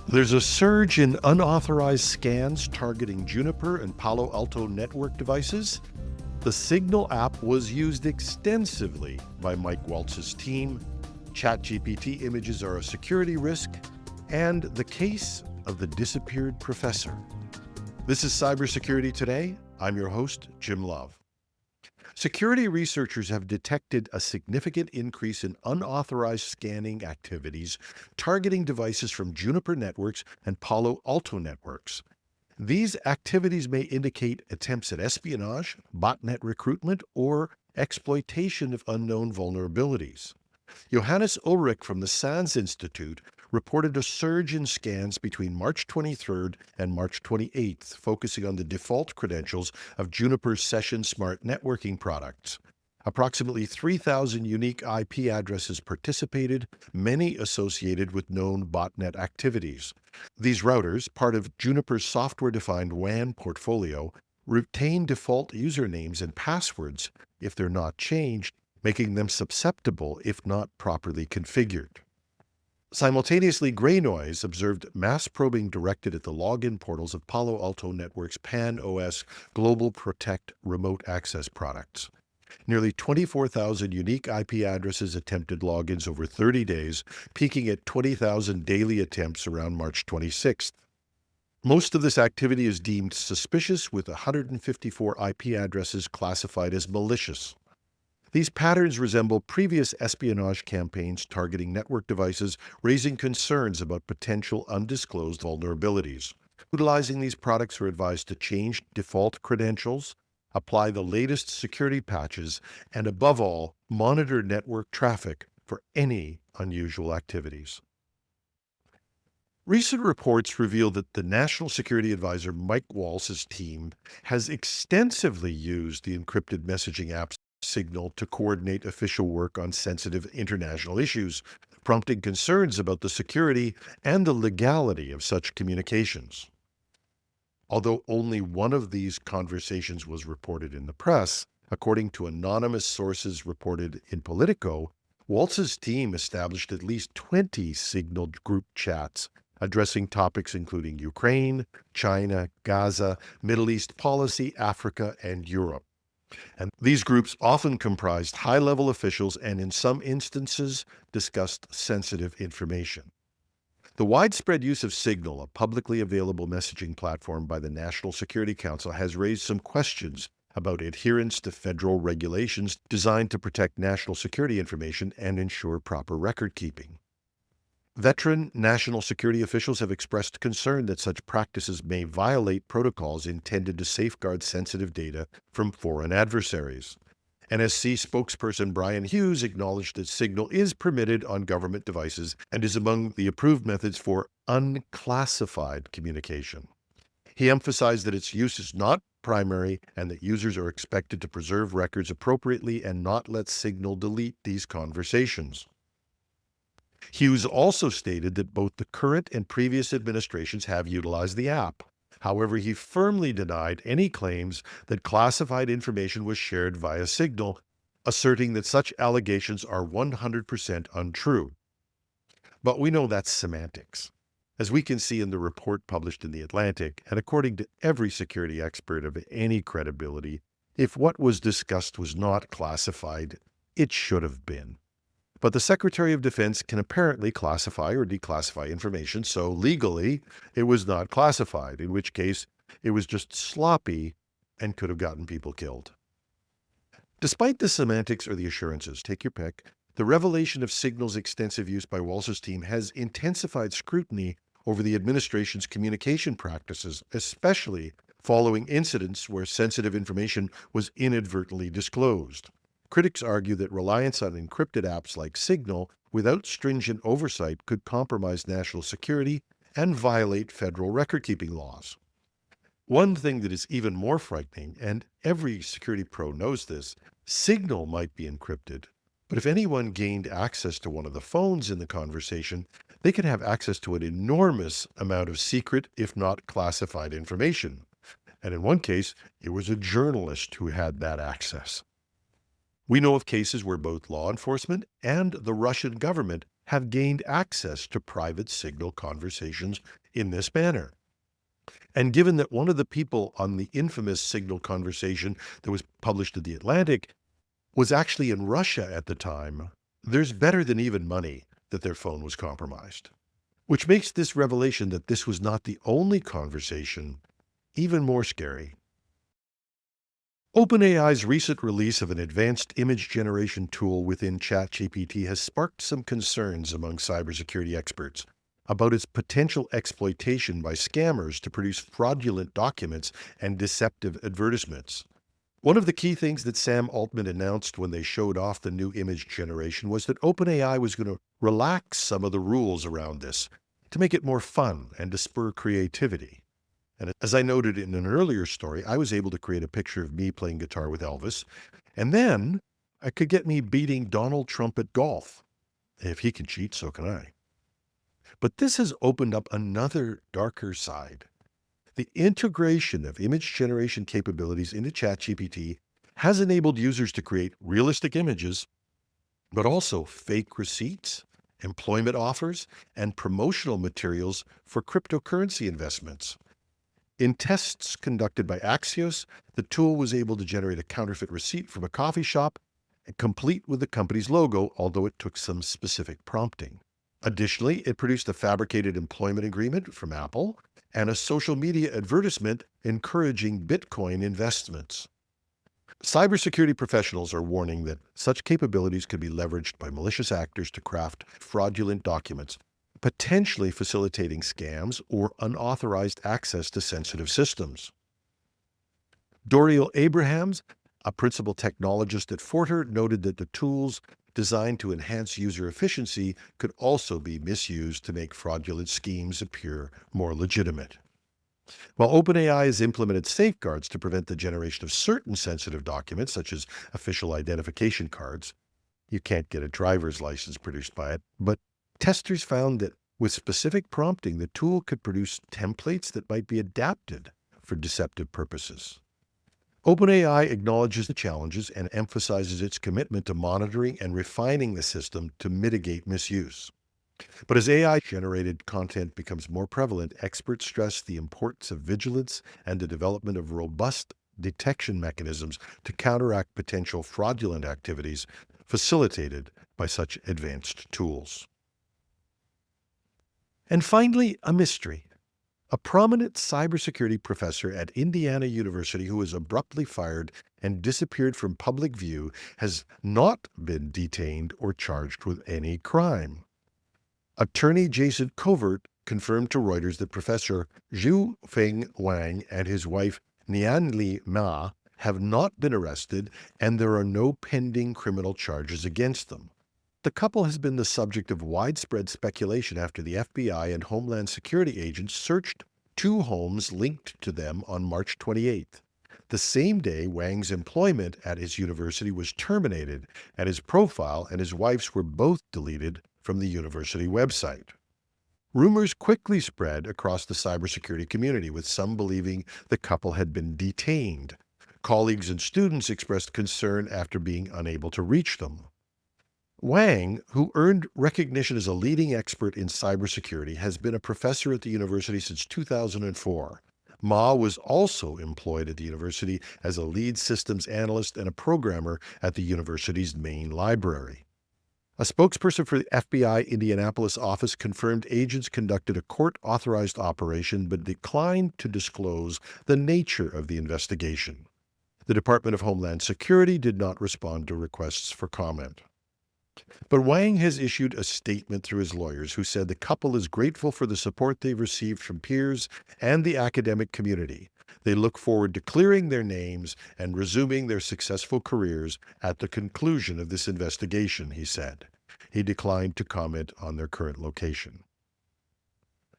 There's a surge in unauthorized scans targeting Juniper and Palo Alto network devices. The Signal app was used extensively by Mike Waltz's team. ChatGPT images are a security risk, and the case of the disappeared professor. This is Cybersecurity Today. I'm your host, Jim Love. Security researchers have detected a significant increase in unauthorized scanning activities targeting devices from Juniper networks and Palo Alto networks. These activities may indicate attempts at espionage, botnet recruitment, or exploitation of unknown vulnerabilities. Johannes Ulrich from the SANS Institute reported a surge in scans between March 23rd and March 28th, focusing on the default credentials of Juniper's Session Smart networking products. Approximately 3,000 unique IP addresses participated, many associated with known botnet activities. These routers, part of Juniper's software-defined WAN portfolio, retain default usernames and passwords if they're not changed, making them susceptible if not properly configured. Simultaneously, Gray Noise observed mass probing directed at the login portals of Palo Alto Network's Pan-OS Global Protect remote access products. Nearly 24,000 unique IP addresses attempted logins over 30 days, peaking at 20,000 daily attempts around March 26th. Most of this activity is deemed suspicious, with 154 IP addresses classified as malicious. These patterns resemble previous espionage campaigns targeting network devices, raising concerns about potential undisclosed vulnerabilities. Utilizing these products are advised to change default credentials, apply the latest security patches, and above all, monitor network traffic for any unusual activities. Recent reports reveal that the National Security Advisor Mike Waltz's team has extensively used the encrypted messaging apps Signal to coordinate official work on sensitive international issues, prompting concerns about the security and the legality of such communications. Although only one of these conversations was reported in the press, according to anonymous sources reported in Politico, Waltz's team established at least 20 Signal group chats addressing topics including Ukraine, China, Gaza, Middle East policy, Africa, and Europe. And these groups often comprised high-level officials and, in some instances, discussed sensitive information. The widespread use of Signal, a publicly available messaging platform by the National Security Council, has raised some questions about adherence to federal regulations designed to protect national security information and ensure proper record-keeping. Veteran national security officials have expressed concern that such practices may violate protocols intended to safeguard sensitive data from foreign adversaries. NSC spokesperson Brian Hughes acknowledged that Signal is permitted on government devices and is among the approved methods for unclassified communication. He emphasized that its use is not primary and that users are expected to preserve records appropriately and not let Signal delete these conversations. Hughes also stated that both the current and previous administrations have utilized the app. However, he firmly denied any claims that classified information was shared via Signal, asserting that such allegations are 100% untrue. But we know that's semantics. As we can see in the report published in The Atlantic, and according to every security expert of any credibility, if what was discussed was not classified, it should have been. But the Secretary of Defense can apparently classify or declassify information, so legally it was not classified, in which case it was just sloppy and could have gotten people killed. Despite the semantics or the assurances, take your pick, the revelation of Signal's extensive use by Waltz's team has intensified scrutiny over the administration's communication practices, especially following incidents where sensitive information was inadvertently disclosed. Critics argue that reliance on encrypted apps like Signal without stringent oversight could compromise national security and violate federal record-keeping laws. One thing that is even more frightening, and every security pro knows this, Signal might be encrypted, but if anyone gained access to one of the phones in the conversation, they could have access to an enormous amount of secret, if not classified information. And in one case, it was a journalist who had that access. We know of cases where both law enforcement and the Russian government have gained access to private signal conversations in this manner. And given that one of the people on the infamous signal conversation that was published in The Atlantic was actually in Russia at the time, there's better than even money that their phone was compromised. Which makes this revelation that this was not the only conversation even more scary. OpenAI's recent release of an advanced image generation tool within ChatGPT has sparked some concerns among cybersecurity experts about its potential exploitation by scammers to produce fraudulent documents and deceptive advertisements. One of the key things that Sam Altman announced when they showed off the new image generation was that OpenAI was going to relax some of the rules around this to make it more fun and to spur creativity. And as I noted in an earlier story, I was able to create a picture of me playing guitar with Elvis, and then I could get me beating Donald Trump at golf. If he can cheat, so can I. But this has opened up another darker side. The integration of image generation capabilities into ChatGPT has enabled users to create realistic images, but also fake receipts, employment offers, and promotional materials for cryptocurrency investments. In tests conducted by Axios, the tool was able to generate a counterfeit receipt from a coffee shop, complete with the company's logo, although it took some specific prompting. Additionally, it produced a fabricated employment agreement from Apple and a social media advertisement encouraging Bitcoin investments. Cybersecurity professionals are warning that such capabilities could be leveraged by malicious actors to craft fraudulent documents, potentially facilitating scams or unauthorized access to sensitive systems. Doriel Abrahams, a principal technologist at Forter, noted that the tools designed to enhance user efficiency could also be misused to make fraudulent schemes appear more legitimate. While OpenAI has implemented safeguards to prevent the generation of certain sensitive documents, such as official identification cards, you can't get a driver's license produced by it, but testers found that with specific prompting, the tool could produce templates that might be adapted for deceptive purposes. OpenAI acknowledges the challenges and emphasizes its commitment to monitoring and refining the system to mitigate misuse. But as AI-generated content becomes more prevalent, experts stress the importance of vigilance and the development of robust detection mechanisms to counteract potential fraudulent activities facilitated by such advanced tools. And finally, a mystery. A prominent cybersecurity professor at Indiana University who was abruptly fired and disappeared from public view has not been detained or charged with any crime. Attorney Jason Covert confirmed to Reuters that Professor JF Wang and his wife Nianli Ma have not been arrested and there are no pending criminal charges against them. The couple has been the subject of widespread speculation after the FBI and Homeland Security agents searched two homes linked to them on March 28th. The same day, Wang's employment at his university was terminated, and his profile and his wife's were both deleted from the university website. Rumors quickly spread across the cybersecurity community, with some believing the couple had been detained. Colleagues and students expressed concern after being unable to reach them. Wang, who earned recognition as a leading expert in cybersecurity, has been a professor at the university since 2004. Ma was also employed at the university as a lead systems analyst and a programmer at the university's main library. A spokesperson for the FBI Indianapolis office confirmed agents conducted a court-authorized operation but declined to disclose the nature of the investigation. The Department of Homeland Security did not respond to requests for comment. But Wang has issued a statement through his lawyers who said the couple is grateful for the support they've received from peers and the academic community. They look forward to clearing their names and resuming their successful careers at the conclusion of this investigation, he said. He declined to comment on their current location.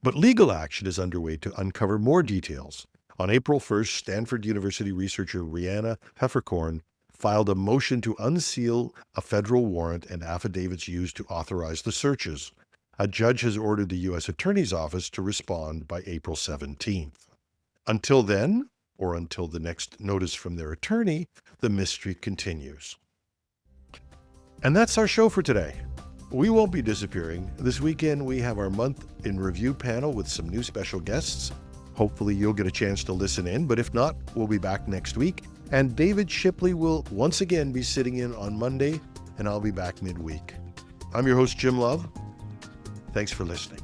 But legal action is underway to uncover more details. On April 1st, Stanford University researcher Rhianna Pfefferkorn filed a motion to unseal a federal warrant and affidavits used to authorize the searches. A judge has ordered the U.S. Attorney's Office to respond by April 17th. Until then, or until the next notice from their attorney, the mystery continues. And that's our show for today. we won't be disappearing. This weekend, we have our month in review panel with some new special guests. Hopefully, you'll get a chance to listen in, but if not, we'll be back next week. And David Shipley will once again be sitting in on Monday, and I'll be back midweek. I'm your host, Jim Love. Thanks for listening.